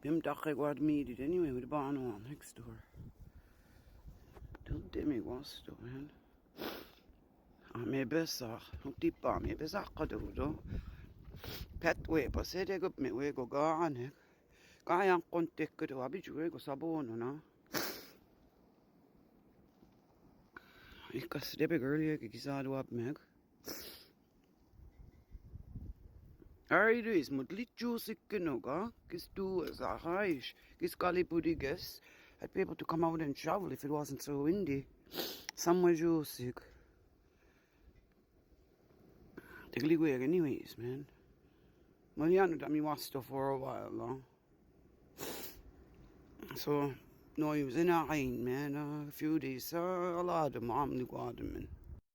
Bim dach guard meet anyway with the barn on next door. Don't demi was though, man. Me besar, nog die pa me besar do. Pet we pa se de gup me we go gaan. Kaya kontek ko do abiju we go sabono na. Ikas de begurlie kisado up meg. Ari is moet litju sikkenoga, kis do as a haish, kis kali budiges. I'd be able to come out and shovel if it wasn't so windy. Somewhere juicy. The gligweg anyways, man. Mariano done me wasta for a while long. So no, he was in a rain, man. A few days, a lot of mom, the man.